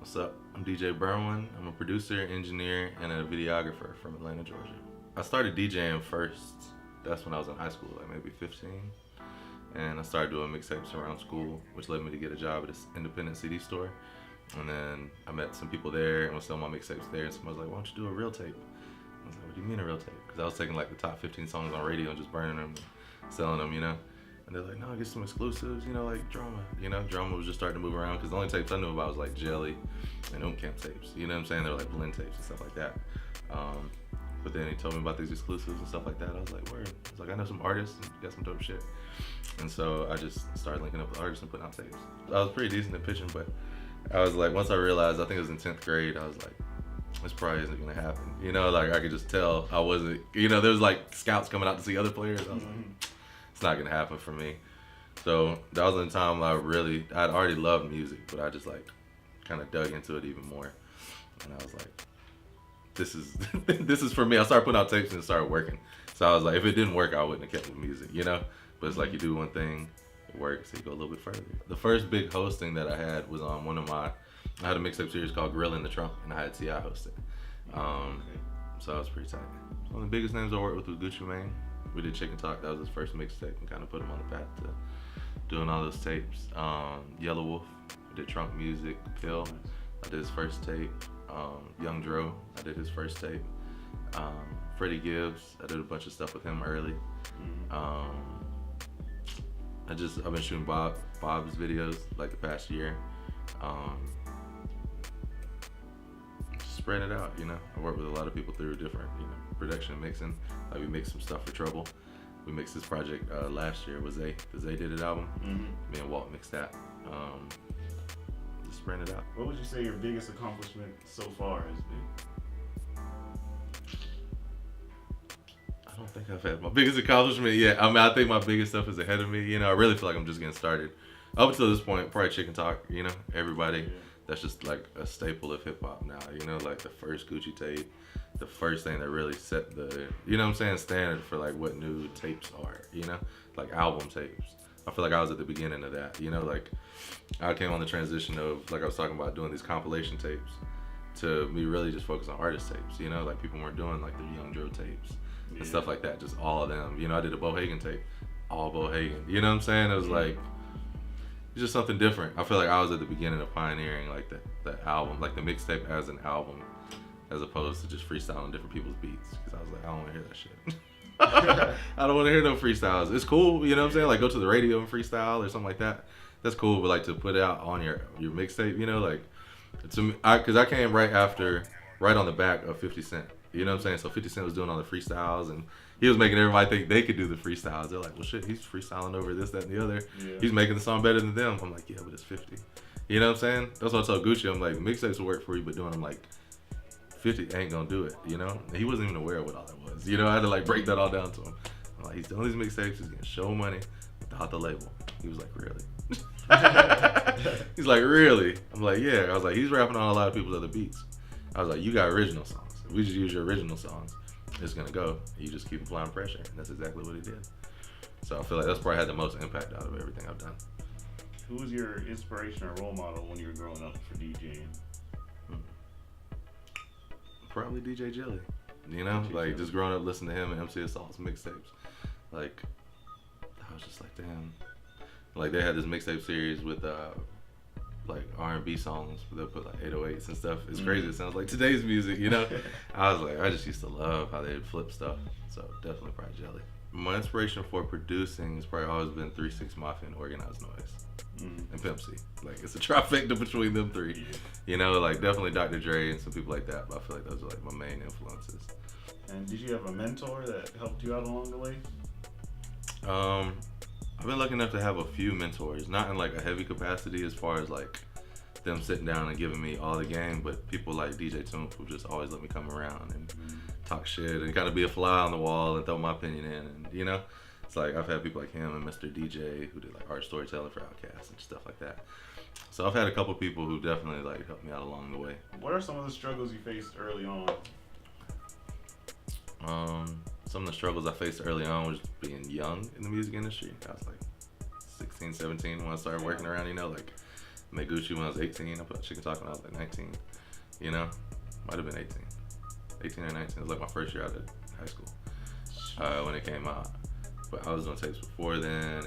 What's up? I'm DJ Berwin. I'm a producer, engineer, and a videographer from Atlanta, Georgia. I started DJing first. That's when I was in high school, like maybe 15. And I started doing mixtapes around school, which led me to get a job at an independent CD store. And then I met some people there and was selling my mixtapes there. And somebody was like, why don't you do a real tape? I was like, what do you mean a real tape? Because I was taking like the top 15 songs on radio and just burning them and selling them, you know? And they're like, no, get some exclusives, you know, like Drama. You know, Drama was just starting to move around because the only tapes I knew about was like Jelly and Camp tapes. You know what I'm saying? They were like blend tapes and stuff like that. But then he told me about these exclusives and stuff like that. I was like, word. I was like, I know some artists and got some dope shit. And so I just started linking up with artists and putting out tapes. I was pretty decent at pitching, but I was like, once I realized, I think it was in 10th grade, I was like, this probably isn't gonna happen. You know, like I could just tell I wasn't, you know, there was like scouts coming out to see other players. I was like, it's not gonna happen for me. So that was the time I'd already loved music, but I just like kind of dug into it even more. And I was like, this is for me. I started putting out tapes and it started working. So I was like, if it didn't work, I wouldn't have kept with music, you know? But it's like you do one thing, it works, so you go a little bit further. The first big hosting that I had was on I had a mixtape series called Gorilla in the Trunk, and I had T.I. host it. So I was pretty tight. One of the biggest names I worked with was Gucci Mane. We did Chicken Talk, that was his first mixtape, and kind of put him on the path to doing all those tapes. Yellow Wolf, we did Trunk Music. Pill, I did his first tape. Young Dro, I did his first tape. Freddie Gibbs, I did a bunch of stuff with him early. I've been shooting Bob's videos like the past year. Just spreading it out, you know. I work with a lot of people through different, you know, production and mixing. Like we mixed some stuff for Trouble. We mixed this project last year with Zay. The Zay did it album. Me and Walt mixed that. Just spreading it out. What would you say your biggest accomplishment so far has been? I don't think I've had my biggest accomplishment yet. I mean, I think my biggest stuff is ahead of me. You know, I really feel like I'm just getting started. Up until this point, probably Chicken Talk, you know, everybody, that's just like a staple of hip hop now. You know, like the first Gucci tape, the first thing that really set the, you know what I'm saying, standard for like what new tapes are, you know, like album tapes. I feel like I was at the beginning of that, you know, like I came on the transition of, like I was talking about, doing these compilation tapes to me really just focus on artist tapes, you know, like people weren't doing like the Young Dro tapes and stuff like that, just all of them. You know, I did a Bo Hagen tape, all Bo Hagen, you know what I'm saying? It was like, it's just something different. I feel like I was at the beginning of pioneering like the album, like the mixtape as an album, as opposed to just freestyling different people's beats. Because I was like, I don't want to hear that shit. I don't want to hear no freestyles. It's cool, you know what I'm saying? Like go to the radio and freestyle or something like that. That's cool, but like to put it out on your mixtape, you know, like to me, because I came right on the back of 50 Cent. You know what I'm saying? So 50 Cent was doing all the freestyles and he was making everybody think they could do the freestyles. They're like, well shit, he's freestyling over this, that, and the other. Yeah. He's making the song better than them. I'm like, yeah, but it's 50. You know what I'm saying? That's what I told Gucci. I'm like, mixtapes will work for you, but doing them like 50 ain't gonna do it, you know? And he wasn't even aware of what all that was. You know, I had to like break that all down to him. I'm like, he's doing these mixtapes, he's getting show money without the label. He was like, really? He's like, really? I'm like, yeah. I was like, he's rapping on a lot of people's other beats. I was like, you got original songs. If we just use your original songs, it's gonna go. You just keep applying pressure. And that's exactly what he did. So I feel like that's probably had the most impact out of everything I've done. Who was your inspiration or role model when you were growing up for DJing? Probably DJ Jelly. You know, like just growing up listening to him and MC Assault's mixtapes. Like, I was just like, damn. Like they had this mixtape series with like R&B songs, but they'll put like 808s and stuff. It's crazy. It sounds like today's music, you know? I was like, I just used to love how they'd flip stuff. So definitely probably Jelly. My inspiration for producing has probably always been 3 6 Mafia and Organized Noise and Pimp C. Like it's a trifecta between them three. You know, like definitely Dr. Dre and some people like that, but I feel like those are like my main influences. And did you have a mentor that helped you out along the way? I've been lucky enough to have a few mentors, not in like a heavy capacity as far as like them sitting down and giving me all the game, but people like DJ Toomp who just always let me come around and talk shit and kind of be a fly on the wall and throw my opinion in, and you know, it's like I've had people like him and Mr. DJ who did like art storytelling for Outkast and stuff like that. So I've had a couple people who definitely like helped me out along the way. What are some of the struggles you faced early on? Some of the struggles I faced early on was being young in the music industry. I was like 16, 17 when I started working around, you know, like made Gucci when I was 18. I put out Chicken Talk when I was like 19. You know, might have been 18 or 19. It was like my first year out of high school when it came out. But I was doing tapes before then,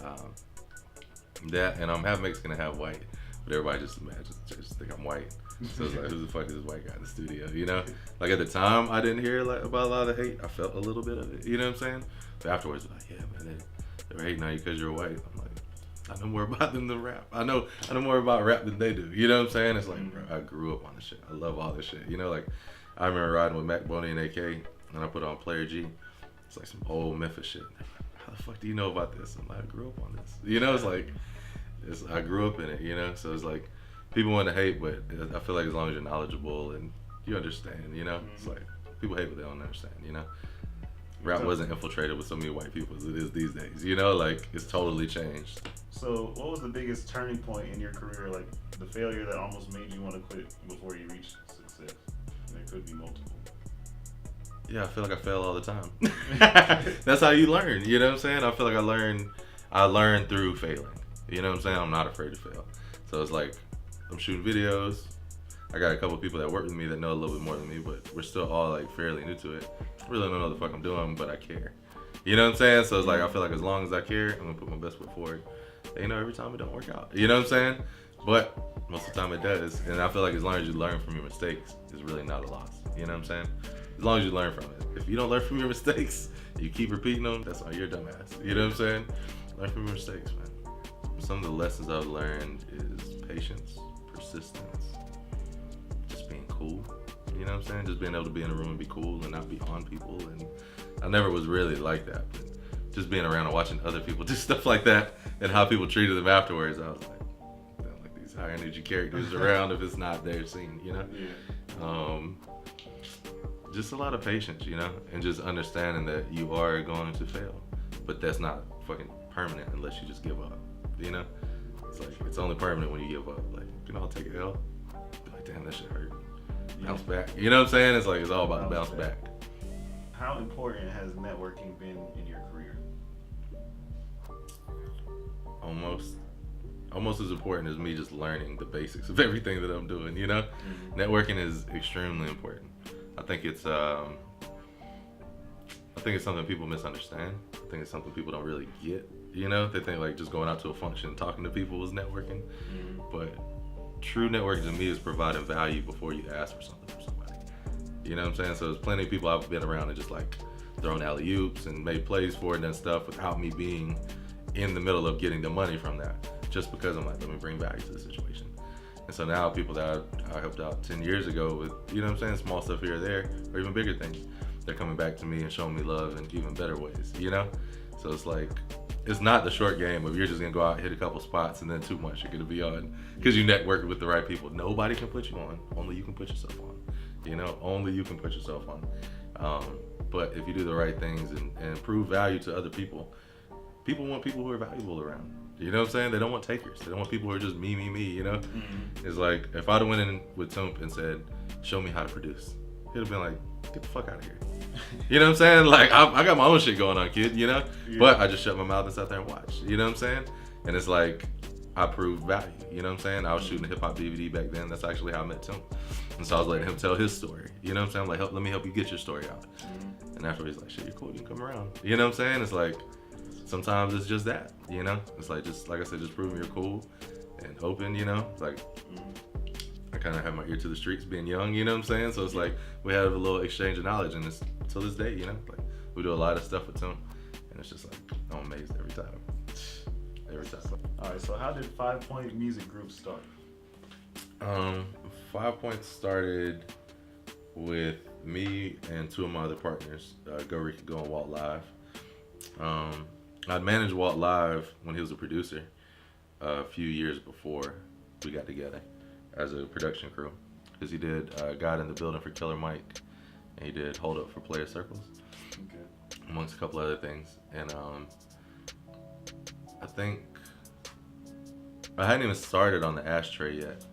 and that, and I'm half Mexican and half white. But everybody just think I'm white. So it's like, who the fuck is this white guy in the studio? You know, like at the time I didn't hear like about a lot of the hate. I felt a little bit of it. You know what I'm saying? But afterwards, like, yeah, man, they're hating on you because you're white. I'm like, I know more about them than rap. I know more about rap than they do. You know what I'm saying? It's like, bro, I grew up on this shit. I love all this shit. You know, like I remember riding with Mac Boney and AK, and I put on Player G. It's like some old Memphis shit. How the fuck do you know about this? I'm like, I grew up on this. You know, it's like, I grew up in it. You know, so it's like people want to hate, but I feel like as long as you're knowledgeable and you understand, you know, it's like people hate what they don't understand. You know, rap wasn't infiltrated with so many white people as it is these days. You know, like it's totally changed. So, what was the biggest turning point in your career? Like the failure that almost made you want to quit before you reached success? And there could be multiple. Yeah, I feel like I fail all the time. That's how you learn. You know what I'm saying? I feel like I learned through failing. You know what I'm saying? I'm not afraid to fail. So it's like I'm shooting videos. I got a couple people that work with me that know a little bit more than me, but we're still all like fairly new to it. I really don't know what the fuck I'm doing, but I care. You know what I'm saying? So it's like I feel like as long as I care, I'm gonna put my best foot forward. And, you know, every time it don't work out. You know what I'm saying? But most of the time it does. And I feel like as long as you learn from your mistakes, it's really not a loss. You know what I'm saying? As long as you learn from it. If you don't learn from your mistakes, you keep repeating them, that's all you're a dumbass. You know what I'm saying? Learn from your mistakes, man. Some of the lessons I've learned is patience, persistence, just being cool. You know what I'm saying? Just being able to be in a room and be cool and not be on people. And I never was really like that. But just being around and watching other people do stuff like that and how people treated them afterwards, I was like these high energy characters around if it's not their scene, you know? Yeah. Just a lot of patience, you know, and just understanding that you are going to fail, but that's not fucking permanent unless you just give up, you know? It's like, it's only permanent when you give up. Like, you can all take an L, be like, damn, that shit hurt. Bounce back. You know what I'm saying? It's like, it's all about bounce back. How important has networking been in your career? Almost as important as me just learning the basics of everything that I'm doing, you know? Networking is extremely important. I think it's something people misunderstand. I think it's something people don't really get, you know? They think like just going out to a function and talking to people is networking. But true networking to me is providing value before you ask for something from somebody. You know what I'm saying? So there's plenty of people I've been around and just like thrown alley-oops and made plays for it and stuff without me being in the middle of getting the money from that. Just because I'm like, let me bring value to the situation. And so now people that I helped out 10 years ago with, you know what I'm saying, small stuff here or there, or even bigger things, they're coming back to me and showing me love in even better ways, you know? So it's like, it's not the short game of you're just gonna go out, hit a couple spots, and then too much you're gonna be on because you networked with the right people. Nobody can put you on, only you can put yourself on. You know, only you can put yourself on. But if you do the right things and prove value to other people, people want people who are valuable around. You know what I'm saying? They don't want takers. They don't want people who are just me, you know? It's like, if I'd have went in with Tump and said, show me how to produce, he'd have been like, get the fuck out of here. You know what I'm saying? Like, I got my own shit going on, kid, you know? Yeah. But I just shut my mouth and sat there and watched. You know what I'm saying? And it's like, I proved value. You know what I'm saying? I was shooting a hip-hop DVD back then. That's actually how I met Tump. And so I was letting him tell his story. You know what I'm saying? I'm like, let me help you get your story out. And after he's like, shit, you're cool. You can come around. You know what I'm saying? It's like, sometimes it's just that, you know? It's like, just like I said, just proving you're cool and open, you know? It's like, I kind of have my ear to the streets being young, you know what I'm saying? So it's like, we have a little exchange of knowledge, and it's till this day, you know? Like, we do a lot of stuff with Tim, and it's just like, I'm amazed every time. Every time. All right, so how did 5 Point Music Group start? 5 Point started with me and two of my other partners, Go Ricky Go and Walt Live. I'd managed Walt Live when he was a producer a few years before we got together as a production crew, because he did God in the Building for Killer Mike, and he did Hold Up for Player Circles, amongst a couple other things. And I think I hadn't even started on the Ashtray yet,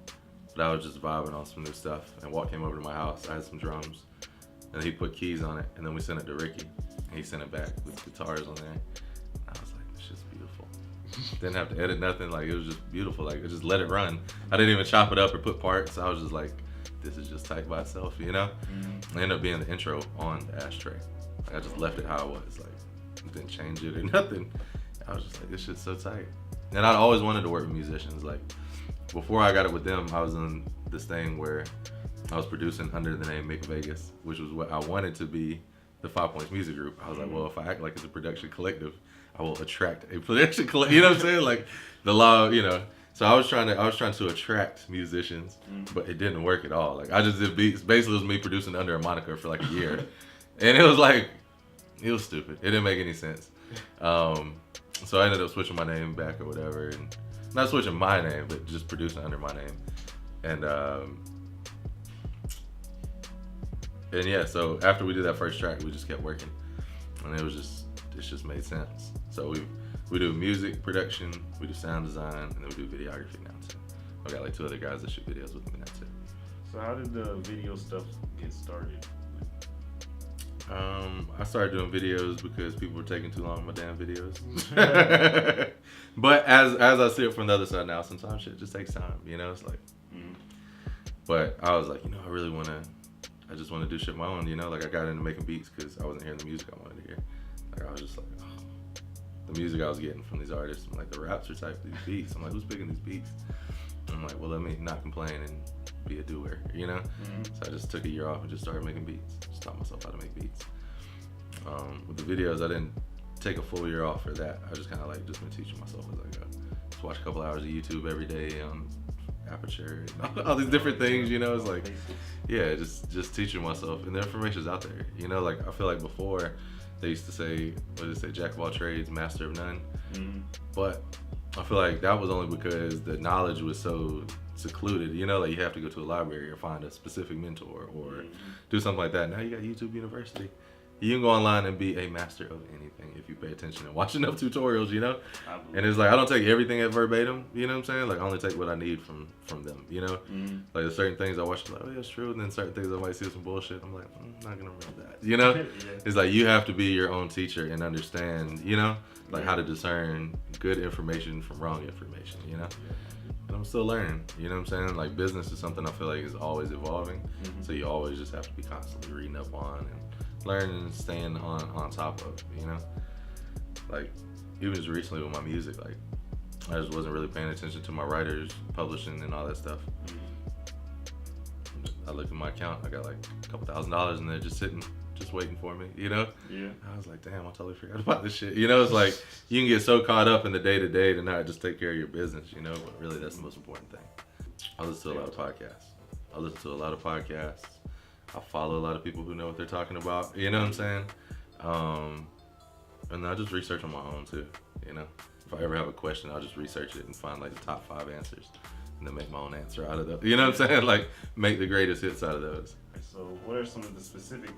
but I was just vibing on some new stuff, and Walt came over to my house. I had some drums, and he put keys on it, and then we sent it to Ricky, and he sent it back with guitars on there. I was like, this shit's beautiful. Didn't have to edit nothing. Like, it was just beautiful. Like, I just let it run. I didn't even chop it up or put parts. I was just like, this is just tight by itself, you know? Mm-hmm. It ended up being the intro on the ashtray. Like, I just left it how it was. Like, didn't change it or nothing. I was just like, this shit's so tight. And I always wanted to work with musicians. Like, before I got it with them, I was in this thing where I was producing under the name Mick Vegas, which was what I wanted to be the 5 Points Music Group. I was like, well, if I act like it's a production collective, I will attract a production collective. You know what I'm saying? Like, the law, you know. So I was trying to attract musicians, but it didn't work at all. Like, I just did beats. Basically, it was me producing under a moniker for like a year. And it was like, it was stupid. It didn't make any sense. So I ended up switching my name back or whatever, and not switching my name, but just producing under my name. And yeah, so after we did that first track, we just kept working, and it just made sense. So we do music production, we do sound design, and then we do videography now too. I got like 2 other guys that shoot videos with me now too. So how did the video stuff get started? I started doing videos because people were taking too long on my damn videos. But as I see it from the other side now, sometimes shit just takes time, you know? It's like, but I was like, you know, I just want to do shit my own, you know? Like, I got into making beats because I wasn't hearing the music I wanted to hear. Like, I was just like, oh, the music I was getting from these artists, I'm like, the raps are type these beats. I'm like, who's picking these beats? And I'm like, well, let me not complain and be a doer, you know? So I just took a year off and just started making beats. Just taught myself how to make beats. With the videos, I didn't take a full year off for that. I just kind of like just been teaching myself as I go. Just watch a couple hours of YouTube every day on Aperture and all these different things, you know? It's like, yeah, just teaching myself. And the information's out there, you know? Like, I feel like before, they used to say, what did they say, jack of all trades, master of none. But I feel like that was only because the knowledge was so secluded, you know, like you have to go to a library or find a specific mentor or do something like that. Now you got YouTube University. You can go online and be a master of anything if you pay attention and watch enough tutorials, you know? And it's like, I don't take everything at verbatim, you know what I'm saying? Like, I only take what I need from them, you know? Like, there's certain things I watch, like, oh, yeah, it's true. And then certain things I might see some bullshit. I'm like, I'm not gonna remember that, you know? It's like, you have to be your own teacher and understand, you know? Like, how to discern good information from wrong information, you know? And I'm still learning, you know what I'm saying? Like, business is something I feel like is always evolving. So you always just have to be constantly reading up on and learning and staying on top of, you know? Like, even just recently with my music, like, I just wasn't really paying attention to my writers, publishing, and all that stuff. I looked at my account, I got like a couple $1,000s in there just sitting, just waiting for me, you know? I was like, damn, I totally forgot about this shit. You know, it's like, you can get so caught up in the day-to-day to not just take care of your business, you know? But really, that's the most important thing. I listen to a lot of podcasts. I follow a lot of people who know what they're talking about, you know what I'm saying? And I just research on my own too, you know? If I ever have a question, I'll just research it and find like the top 5 answers and then make my own answer out of those. You know what I'm saying? Like, make the greatest hits out of those. So what are some of the specific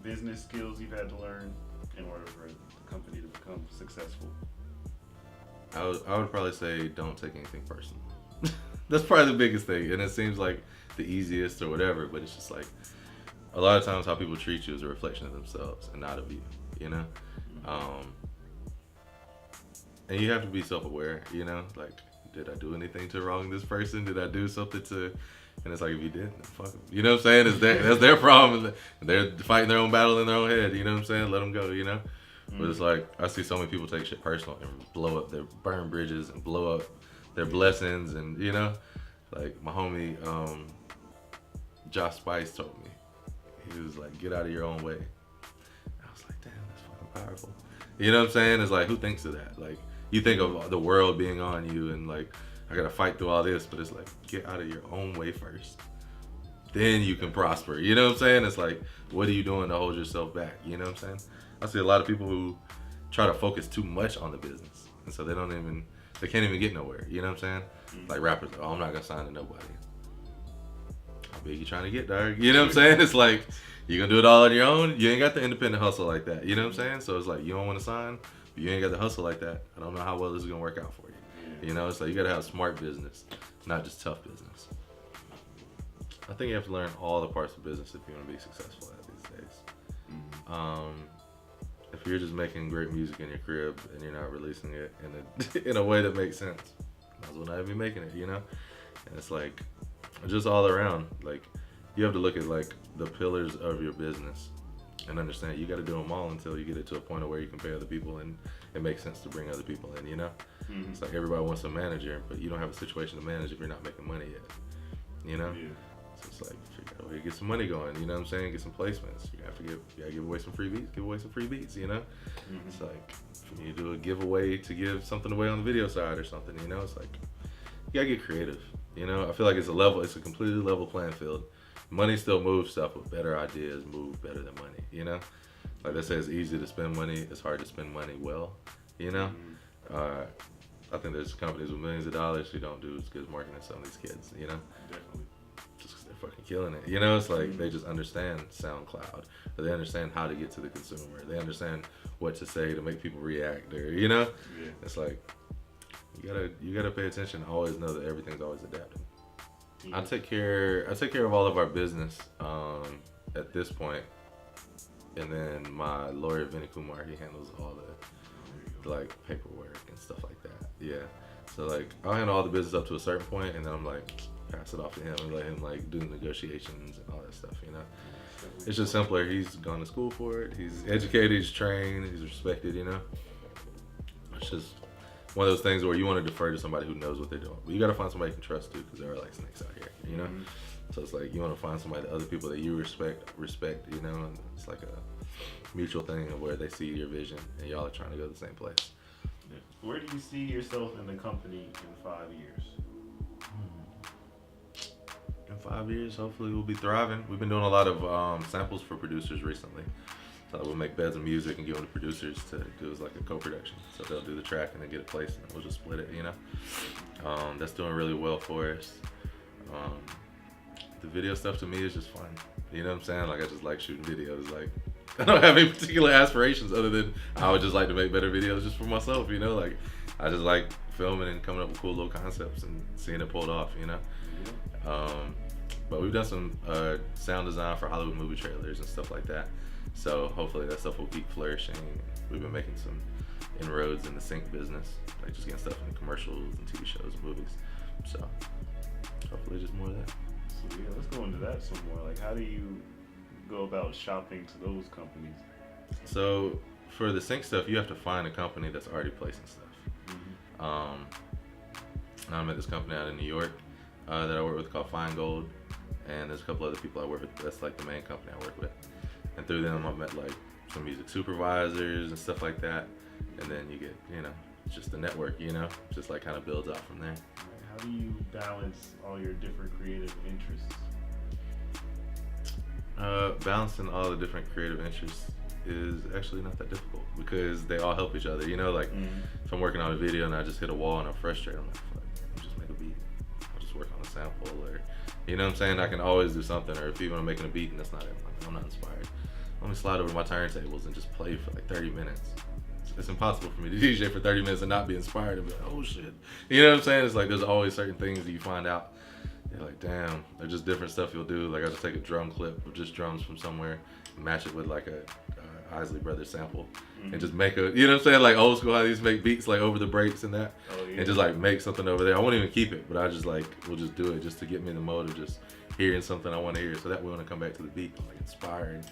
business skills you've had to learn in order for the company to become successful? I would probably say don't take anything personal. That's probably the biggest thing. And it seems like the easiest or whatever, but it's just like, a lot of times how people treat you is a reflection of themselves and not of you, you know? And you have to be self-aware, you know? Like, did I do anything to wrong this person? Did I do something to... And it's like, if you did, then fuck them. You know what I'm saying? That's their problem. They're fighting their own battle in their own head, you know what I'm saying? Let them go, you know? But it's like, I see so many people take shit personal and burn bridges and blow up their blessings and, you know? Like, my homie, Josh Spice told me, he was like, get out of your own way. I was like, damn, that's fucking powerful. You know what I'm saying? It's like, who thinks of that? Like, you think of the world being on you and like, I gotta fight through all this, but it's like, get out of your own way first. Then you can prosper. You know what I'm saying? It's like, what are you doing to hold yourself back? You know what I'm saying? I see a lot of people who try to focus too much on the business. And so they can't even get nowhere. You know what I'm saying? Like rappers, oh, I'm not gonna sign to nobody. How big you trying to get, dog? You know what I'm saying? It's like, you gonna do it all on your own? You ain't got the independent hustle like that. You know what I'm saying? So it's like, you don't wanna sign, but you ain't got the hustle like that. I don't know how well this is gonna work out for you. You know, it's like, you gotta have smart business, not just tough business. I think you have to learn all the parts of business if you wanna be successful at these days. if you're just making great music in your crib and you're not releasing it in a way that makes sense, might as well not be making it, you know? And it's like, just all around, like, you have to look at like the pillars of your business and understand you got to do them all until you get it to a point of where you can pay other people and it makes sense to bring other people in, you know? Mm-hmm. It's like everybody wants a manager, but you don't have a situation to manage if you're not making money yet, you know? Yeah. So it's like, figure out a way to get some money going, you know what I'm saying? Get some placements. You gotta give away some free beats, you know? Mm-hmm. It's like, if you need to do a giveaway to give something away on the video side or something, you know? It's like, you gotta get creative, you know? I feel like it's a completely level playing field. Money still moves stuff, but better ideas move better than money, you know? Like they say, it's easy to spend money, it's hard to spend money well, you know? Mm-hmm. I think there's companies with millions of dollars who don't do as good as marketing as some of these kids, you know? Definitely. Just because they're fucking killing it, you know? It's like they just understand SoundCloud, or they understand how to get to the consumer, they understand what to say to make people react, or, you know? Yeah. It's like, you gotta pay attention, always know that everything's always adapting. Yeah. I take care of all of our business at this point, and then my lawyer Vinny Kumar, he handles all the like paperwork and stuff like that. Yeah, so like I'll handle all the business up to a certain point, and then I'm like pass it off to him and let him like do the negotiations and all that stuff. You know, it's just simpler. He's gone to school for it. He's educated. He's trained. He's respected. You know, it's just one of those things where you want to defer to somebody who knows what they're doing. But you got to find somebody you can trust too, because there are like snakes out here, you know? Mm-hmm. So it's like you want to find somebody, other people that you respect, you know? And it's like a mutual thing of where they see your vision and y'all are trying to go to the same place. Yeah. Where do you see yourself in the company in 5 years? In 5 years, hopefully we'll be thriving. We've been doing a lot of samples for producers recently. So we'll make beds of music and give them to producers to do as like a co-production. So they'll do the track and then get it placed and we'll just split it, you know? That's doing really well for us. The video stuff to me is just fun. You know what I'm saying? Like I just like shooting videos. Like I don't have any particular aspirations other than I would just like to make better videos just for myself, you know? Like I just like filming and coming up with cool little concepts and seeing it pulled off, you know? But we've done some sound design for Hollywood movie trailers and stuff like that. So hopefully that stuff will keep flourishing. We've been making some inroads in the sync business, like just getting stuff in commercials and TV shows and movies. So hopefully just more of that. So yeah, let's go into that some more. Like how do you go about shopping to those companies? So for the sync stuff, you have to find a company that's already placing stuff. Mm-hmm. I met this company out in New York that I work with called Fine Gold, and there's a couple other people I work with. That's like the main company I work with. And through them, I met like some music supervisors and stuff like that. And then you get, you know, just the network, you know, just like kind of builds out from there. How do you balance all your different creative interests? Balancing all the different creative interests is actually not that difficult because they all help each other. You know, like if I'm working on a video and I just hit a wall and I'm frustrated, I'm like, fuck, I'll just make a beat. I'll just work on a sample or, you know what I'm saying? I can always do something. Or if even I'm making a beat and that's not it, I'm not inspired. Let me slide over to my turntables and just play for like 30 minutes. It's impossible for me to DJ for 30 minutes and not be inspired and be like, oh shit. You know what I'm saying? It's like there's always certain things that you find out. You're like, damn, they're just different stuff you'll do. Like I just take a drum clip of just drums from somewhere, match it with like a Isley Brothers sample, and just make a, you know what I'm saying? Like old school how they used to make beats like over the breaks and that. Oh, yeah. And just like make something over there. I won't even keep it, but I just like, we'll just do it just to get me in the mode of just hearing something I want to hear. So that way when I come back to the beat, I'm like inspired.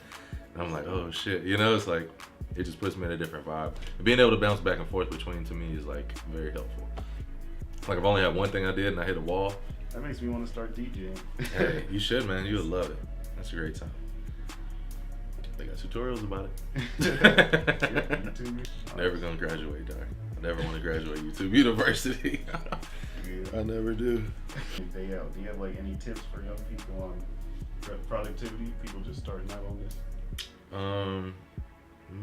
And I'm like, oh shit, you know, it's like, it just puts me in a different vibe. And being able to bounce back and forth between to me is like very helpful. Like I've only had one thing I did and I hit a wall. That makes me want to start DJing. Hey, you should, man. You would love it. That's a great time. They got tutorials about it. Never gonna graduate, dog. I never want to graduate YouTube University. I never do. Day out. Do you have like any tips for young people on productivity? People just starting out on this.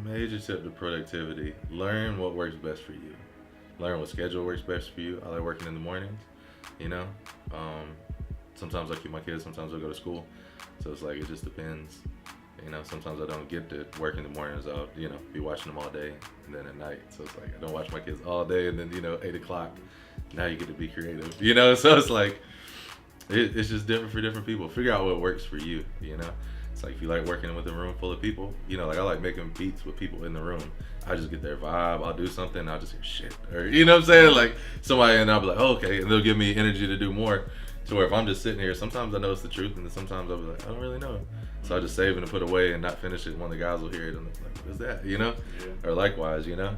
Major tip to productivity: learn what works best for you. Learn what schedule works best for you. I like working in the mornings. You know, sometimes I keep my kids. Sometimes I go to school. So it's like it just depends. You know, sometimes I don't get to work in the mornings. I'll, you know, be watching them all day, and then at night. So it's like I don't watch my kids all day, and then 8 o'clock. Now you get to be creative. You know, so it's like It's just different for different people. Figure out what works for you, you know? It's like if you like working with a room full of people, you know, like I like making beats with people in the room. I just get their vibe. I'll do something. I'll just hear shit. Or, you know what I'm saying? Like somebody, and I'll be like, oh, okay. And they'll give me energy to do more. To where if I'm just sitting here, sometimes I know it's the truth. And then sometimes I'll be like, I don't really know. So I just save it and put away and not finish it. One of the guys will hear it and they're like, what is that? You know? Yeah. Or likewise, you know?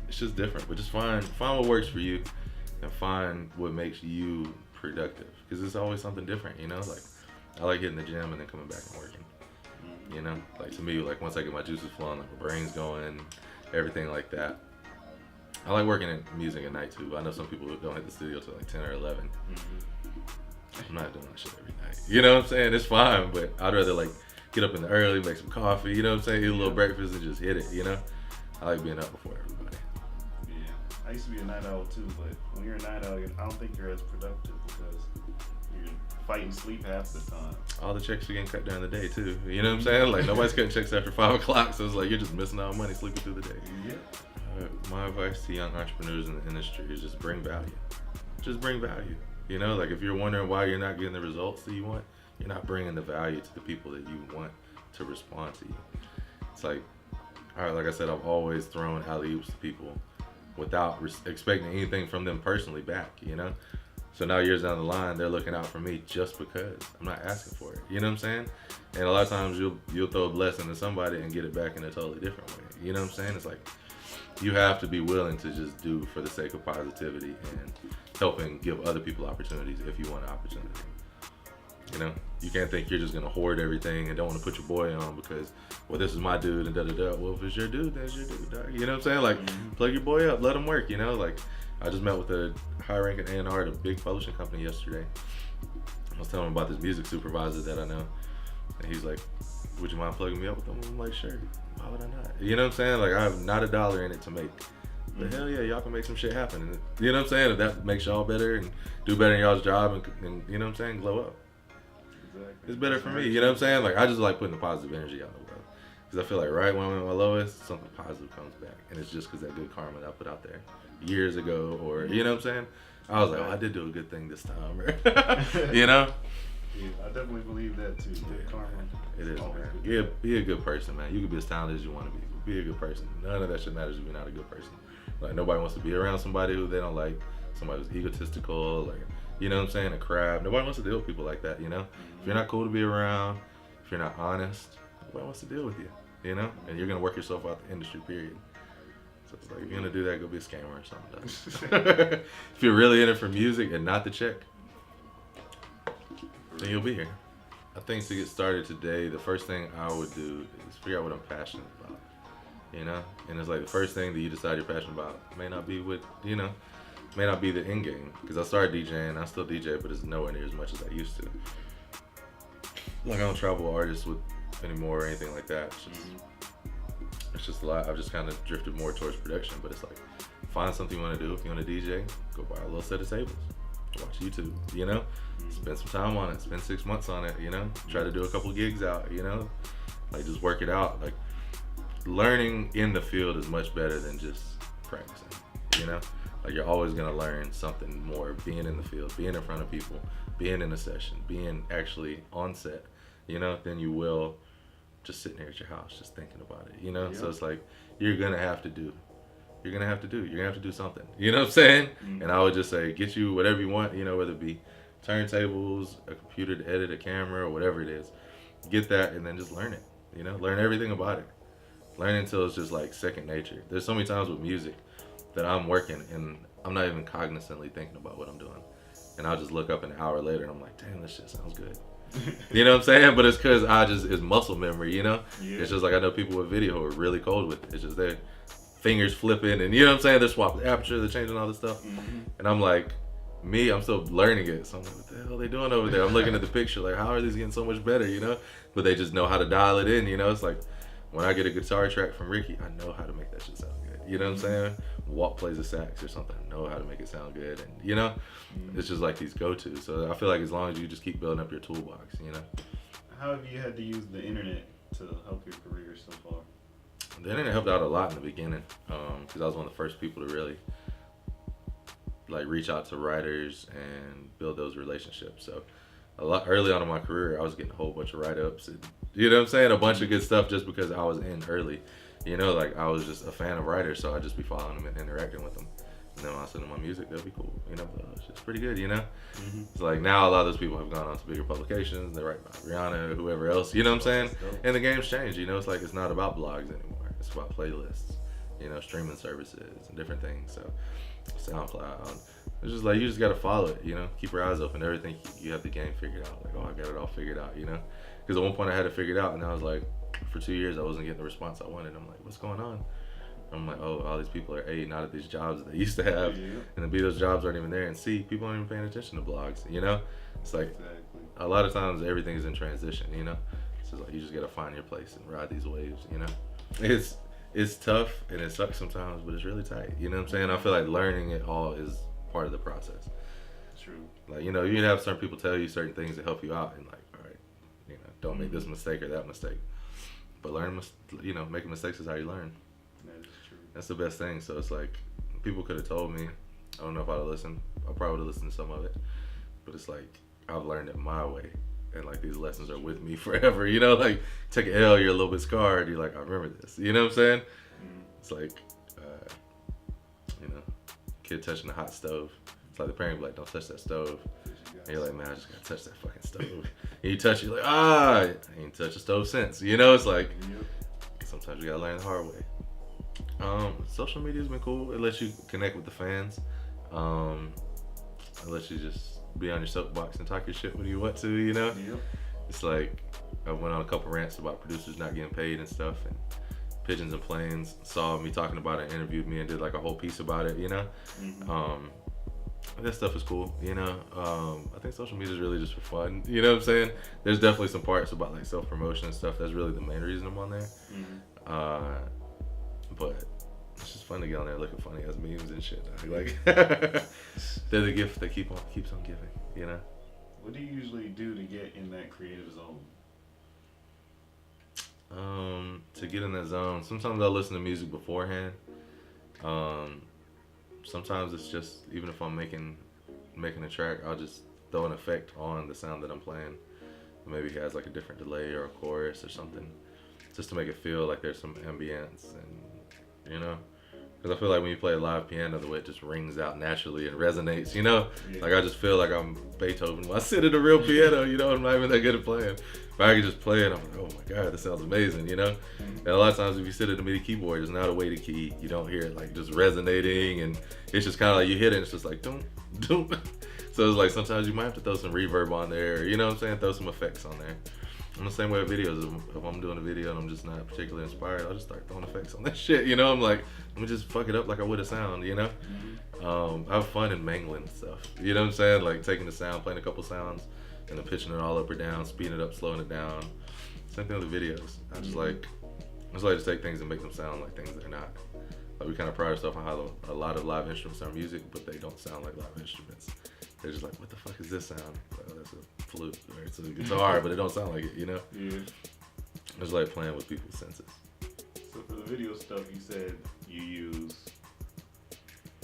It's just different. But just find what works for you and find what makes you productive. Because it's always something different, you know? Like, I like hitting the gym and then coming back and working. You know, like to me, like once I get my juices flowing, like my brain's going, everything like that. I like working in music at night too. I know some people don't hit the studio till like 10 or 11. I'm not doing that shit every night. You know what I'm saying? It's fine, but I'd rather like get up in the early, make some coffee. You know what I'm saying? Eat a little breakfast and just hit it. You know, I like being up before everybody. Yeah, I used to be a night owl too, but when you're a night owl, I don't think you're as productive because you're fighting sleep half the time. All the checks are getting cut during the day too. You know what I'm saying? Like nobody's cutting checks after 5 o'clock, so it's like you're just missing out on money sleeping through the day. Yeah. My advice to young entrepreneurs in the industry is just bring value. Just bring value. You know, like if you're wondering why you're not getting the results that you want, you're not bringing the value to the people that you want to respond to you. It's like, all right, like I said, I've always thrown alley-oops to people without expecting anything from them personally back, you know? So now years down the line, they're looking out for me just because I'm not asking for it. You know what I'm saying? And a lot of times you'll throw a blessing to somebody and get it back in a totally different way. You know what I'm saying? It's like you have to be willing to just do for the sake of positivity and helping give other people opportunities if you want an opportunity. You know, you can't think you're just gonna hoard everything and don't want to put your boy on because, well, this is my dude and da da da. Well, if it's your dude, then it's your dude, dog. You know what I'm saying? Like, plug your boy up, let him work. You know, like I just met with a high-ranking A&R at a big publishing company yesterday. I was telling him about this music supervisor that I know, and he's like, "Would you mind plugging me up with him?" I'm like, "Sure. Why would I not?" You know what I'm saying? Like I have not a dollar in it to make. But hell yeah, y'all can make some shit happen. And, you know what I'm saying? If that makes y'all better and do better in y'all's job and you know what I'm saying, glow up. Exactly. It's better for me. You know what I'm saying? Like I just like putting the positive energy out in the world. Because I feel like right when I'm at my lowest, something positive comes back. And it's just because that good karma that I put out there years ago or, you know what I'm saying? I was like, oh, I did do a good thing this time. You know? Yeah, I definitely believe that too. Good karma. It is, man. Yeah, be a good person, man. You can be as talented as you want to be. But be a good person. None of that shit matters if you're not a good person. Like nobody wants to be around somebody who they don't like, somebody who's egotistical, like, you know what I'm saying, a crab. Nobody wants to deal with people like that, you know? If you're not cool to be around, if you're not honest, nobody wants to deal with you, you know? And you're gonna work yourself out the industry, period. So it's like, if you're gonna do that, go be a scammer or something. If you're really in it for music and not the check, then you'll be here. I think to get started today, the first thing I would do is figure out what I'm passionate about. You know, and it's like the first thing that you decide you're passionate about may not be what, you know, may not be the end game. Because I started DJing, I still DJ, but it's nowhere near as much as I used to. Like I don't travel with artists with anymore or anything like that. It's just a lot. I've just kind of drifted more towards production. But it's like, find something you want to do. If you want to DJ, go buy a little set of tables. Watch YouTube, you know? Spend some time on it. Spend 6 months on it, you know? Try to do a couple gigs out, you know? Like just work it out. Like learning in the field is much better than just practicing, you know? Like you're always gonna learn something more being in the field, being in front of people, being in a session, being actually on set, you know, than you will just sitting here at your house just thinking about it, you know? Yeah. So it's like you're gonna have to do something, you know what I'm saying? And I would just say get you whatever you want, you know, whether it be turntables, a computer to edit, a camera, or whatever it is. Get that and then just learn it, you know? Learn everything about it. Learn until it's just like second nature. There's so many times with music that I'm working and I'm not even cognizantly thinking about what I'm doing. And I'll just look up an hour later and I'm like, damn, this shit sounds good. You know what I'm saying? But it's because it's muscle memory, you know? Yeah. It's just like I know people with video who are really cold with it. It's just their fingers flipping and you know what I'm saying? They're swapping the aperture, they're changing all this stuff. And I'm like, I'm still learning it. So I'm like, what the hell are they doing over there? I'm looking at the picture like, how are these getting so much better, you know? But they just know how to dial it in, you know? It's like, when I get a guitar track from Ricky, I know how to make that shit sound good. You know what I'm saying? Walt plays a sax or something, I know how to make it sound good. And, you know, it's just like these go-tos. So I feel like as long as you just keep building up your toolbox, you know. How have you had to use the internet to help your career so far? The internet helped out a lot in the beginning because I was one of the first people to really like reach out to writers and build those relationships. So a lot early on in my career, I was getting a whole bunch of write-ups and, you know what I'm saying, a bunch of good stuff just because I was in early. You know, like I was just a fan of writers, so I'd just be following them and interacting with them. And then when I send them my music, they'll be cool. You know, it's pretty good, you know? It's like now a lot of those people have gone on to bigger publications. They write about Rihanna or whoever else, you know what I'm saying? And the game's changed, you know? It's like it's not about blogs anymore. It's about playlists, you know, streaming services and different things. So SoundCloud. It's just like you just gotta follow it, you know? Keep your eyes open. Everything, you have the game figured out. Like, oh, I got it all figured out, you know? Because at one point I had it figured out and I was like, for 2 years I wasn't getting the response I wanted. I'm like, what's going on? I'm like, oh, all these people are A, not at these jobs that they used to have, and then B, those jobs aren't even there, and C, people aren't even paying attention to blogs, you know? It's like, a lot of times everything is in transition, you know? So it's like, you just gotta find your place and ride these waves, you know? It's tough, and it sucks sometimes, but it's really tight, you know what I'm saying? I feel like learning it all is part of the process. True. Like, you know, you can have certain people tell you certain things to help you out, and like, all right, you know, don't make this mistake or that mistake. But you know, making mistakes is how you learn. That is true. That's the best thing. So it's like, people could have told me, I don't know if I'd have listened. I probably would have listened to some of it. But it's like, I've learned it my way. And like, these lessons are with me forever. You know, like, take an L, you're a little bit scarred. You're like, I remember this. You know what I'm saying? It's like, you know, kid touching the hot stove. It's like the parent be like, don't touch that stove. And you're like, man, I just gotta touch that fucking stove. And you touch it, you're like, I ain't touched a stove since. You know, it's like, sometimes you gotta learn the hard way. Social media's been cool. It lets you connect with the fans. It lets you just be on your soapbox and talk your shit when you want to, you know? It's like, I went on a couple rants about producers not getting paid and stuff, and Pigeons and Planes saw me talking about it, interviewed me, and did like a whole piece about it, you know? That stuff is cool, you know? I think social media is really just for fun, you know what I'm saying? There's definitely some parts about like self-promotion and stuff. That's really the main reason I'm on there. But it's just fun to get on there looking funny as memes and shit. Like, they're the gift that keeps on giving, you know? What do you usually do to get in that creative zone? To get in that zone, sometimes I'll listen to music beforehand. Sometimes it's just, even if I'm making a track, I'll just throw an effect on the sound that I'm playing. Maybe it has like a different delay or a chorus or something, just to make it feel like there's some ambience, and you know, because I feel like when you play a live piano, the way it just rings out naturally and resonates, you know, like I just feel like I'm Beethoven when I sit at a real piano, you know. I'm not even that good at playing. If I could just play it, I'm like, oh my god, this sounds amazing, you know. And a lot of times if you sit at a MIDI keyboard, it's not a weighted key. You don't hear it like just resonating, and it's just kind of like you hit it and it's just like doom, doom. So it's like sometimes you might have to throw some reverb on there, you know what I'm saying, throw some effects on there. I'm the same way with videos. If I'm doing a video and I'm just not particularly inspired, I'll just start throwing effects on that shit, you know. I'm like, let me just fuck it up like I would a sound, you know. I have fun in mangling stuff, you know what I'm saying, like taking the sound, playing a couple sounds, and then pitching it all up or down, speeding it up, slowing it down. Same thing with the videos. I just like to take things and make them sound like things they're not. Like, we kind of pride ourselves on how a lot of live instruments are music, but they don't sound like live instruments. They're just like, what the fuck is this sound? Like, oh, that's a flute, or it's a guitar, but it don't sound like it, you know? I just like playing with people's senses. So for the video stuff, you said you use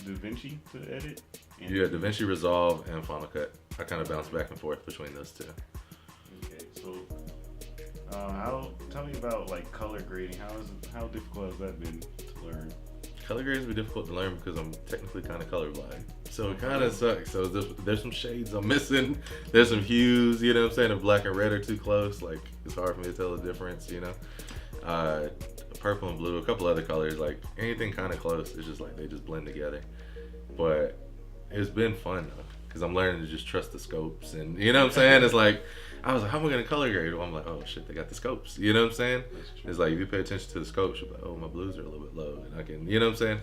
DaVinci to edit? Yeah, DaVinci Resolve and Final Cut. I kind of bounce back and forth between those two. Okay, so tell me about like color grading. How difficult has that been to learn? Color grading has been difficult to learn because I'm technically kind of colorblind. So it kind of sucks. So there's some shades I'm missing. There's some hues, you know what I'm saying? If black and red are too close, like it's hard for me to tell the difference, you know? Purple and blue, a couple other colors, like anything kind of close, it's just like they just blend together. But it's been fun though, because I'm learning to just trust the scopes, and you know what I'm saying? It's like, I was like, how am I gonna color grade? Well, I'm like, oh shit, they got the scopes. You know what I'm saying? It's like, if you pay attention to the scopes, you're like, oh, my blues are a little bit low, and I can, you know what I'm saying?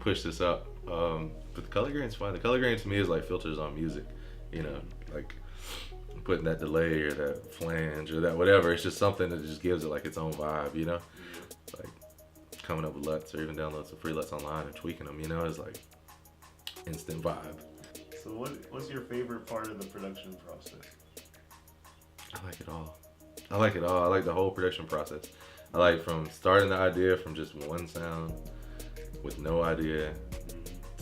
Push this up. But the color grading's fun. The color grading to me is like filters on music, you know, like putting that delay or that flange or that whatever. It's just something that just gives it like its own vibe, you know? Like coming up with LUTs or even downloading some free LUTs online and tweaking them, you know, it's like instant vibe. So what's your favorite part of the production process? I like it all. I like it all. I like the whole production process. I like from starting the idea from just one sound with no idea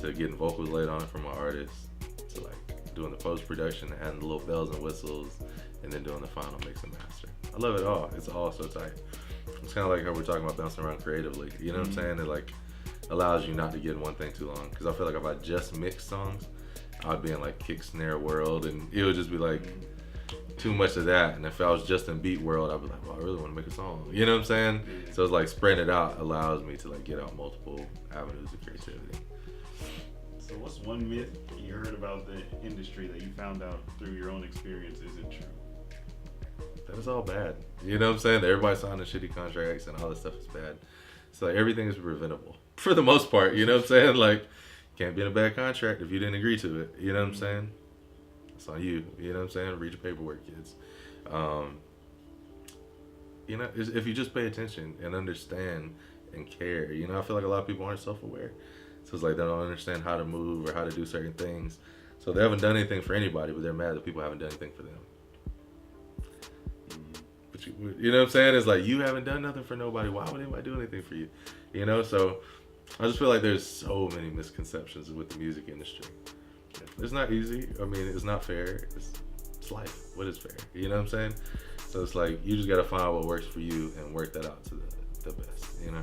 to to getting vocals laid on it from my artists, to like doing the post-production and the little bells and whistles, and then doing the final mix and master. I love it all. It's all so tight. It's kind of like how we're talking about bouncing around creatively. You know what I'm saying? It like allows you not to get in one thing too long. Because I feel like if I just mix songs, I'd be in like kick snare world, and it would just be like too much of that. And if I was just in beat world, I'd be like, well, I really want to make a song. You know what I'm saying? So it's like spreading it out allows me to like get out multiple avenues of creativity. So what's one myth you heard about the industry that you found out through your own experience isn't true? That is all bad. You know what I'm saying? That everybody signing shitty contracts and all this stuff is bad. So like, everything is preventable for the most part. You know what I'm saying? Like, can't be in a bad contract if you didn't agree to it. You know what I'm saying? It's on you. You know what I'm saying? Read your paperwork, kids. You know, if you just pay attention and understand and care. You know, I feel like a lot of people aren't self-aware. So it's like they don't understand how to move or how to do certain things. So they haven't done anything for anybody, but they're mad that people haven't done anything for them. But you know what I'm saying? It's like, you haven't done nothing for nobody. Why would anybody do anything for you? You know, so I just feel like there's so many misconceptions with the music industry. It's not easy. I mean, it's not fair. It's life. What is fair? You know what I'm saying? So it's like, you just got to find what works for you and work that out to the best, you know?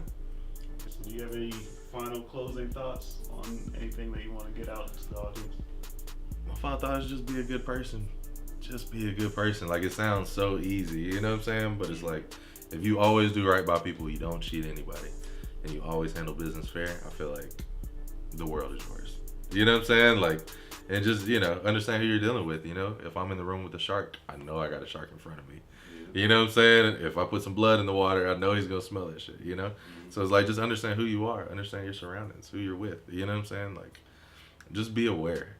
So do you have any final closing thoughts on anything that you want to get out to the audience? My final thought is just be a good person. Just be a good person. Like, it sounds so easy, you know what I'm saying? But it's like, if you always do right by people, you don't cheat anybody, and you always handle business fair, I feel like the world is yours. You know what I'm saying? Like, and just, you know, understand who you're dealing with, you know? If I'm in the room with a shark, I know I got a shark in front of me. You know what I'm saying? If I put some blood in the water, I know he's going to smell that shit, you know? So it's like, just understand who you are. Understand your surroundings, who you're with. You know what I'm saying? Like, just be aware.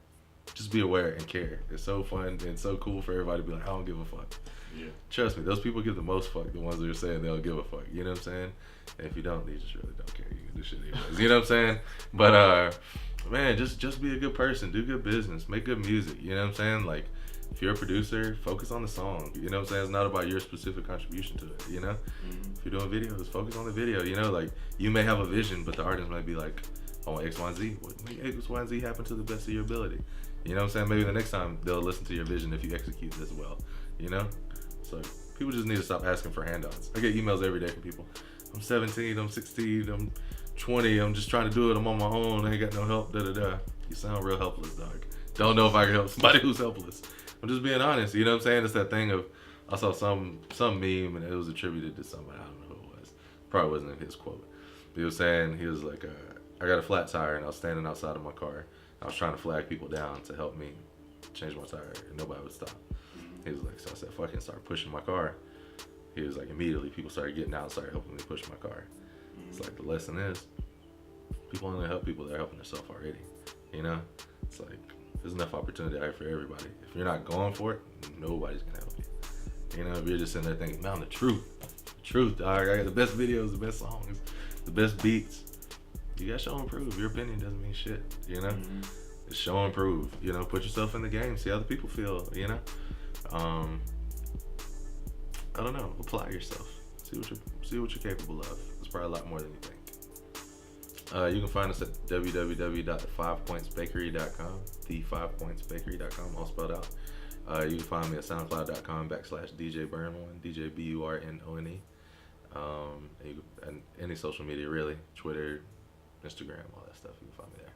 Just be aware and care. It's so fun and so cool for everybody to be like, I don't give a fuck. Yeah. Trust me, those people give the most fuck, the ones that are saying they don't give a fuck. You know what I'm saying? And if you don't, you just really don't care. You can do shit anyways. You know what I'm saying? But, man, just be a good person. Do good business. Make good music. You know what I'm saying? Like, if you're a producer, focus on the song. You know what I'm saying? It's not about your specific contribution to it, you know? If you're doing videos, focus on the video, you know? Like, you may have a vision, but the artist might be like, I want X, Y, and Z. What make X, Y, and Z happen to the best of your ability? You know what I'm saying? Maybe the next time they'll listen to your vision if you execute this well, you know? So people just need to stop asking for handouts. I get emails every day from people. I'm 17, I'm 16, I'm 20, I'm just trying to do it, I'm on my own, I ain't got no help, da-da-da. You sound real helpless, dog. Don't know if I can help somebody who's helpless. I'm just being honest, you know what I'm saying? It's that thing of, I saw some meme and it was attributed to somebody, I don't know who it was. Probably wasn't in his quote. But he was saying, he was like, I got a flat tire and I was standing outside of my car. I was trying to flag people down to help me change my tire and nobody would stop. He was like, so I said, fucking start pushing my car. He was like, immediately people started getting out and started helping me push my car. It's like, the lesson is, people only help people that are helping themselves already. You know? It's like, there's enough opportunity out here for everybody. If you're not going for it, nobody's gonna help you. You know, if you're just sitting there thinking, man, the truth, dog. I got the best videos, the best songs, the best beats. You gotta show and prove. Your opinion doesn't mean shit, you know? Just show and prove, you know? Put yourself in the game, see how the people feel, you know? I don't know, apply yourself. See what you're capable of. It's probably a lot more than you think. You can find us at www.5pointsbakery.com, the5pointsbakery.com, all spelled out. You can find me at soundcloud.com/DJ Burn1, DJ BURNONE. And any social media really, Twitter, Instagram, all that stuff, you can find me there.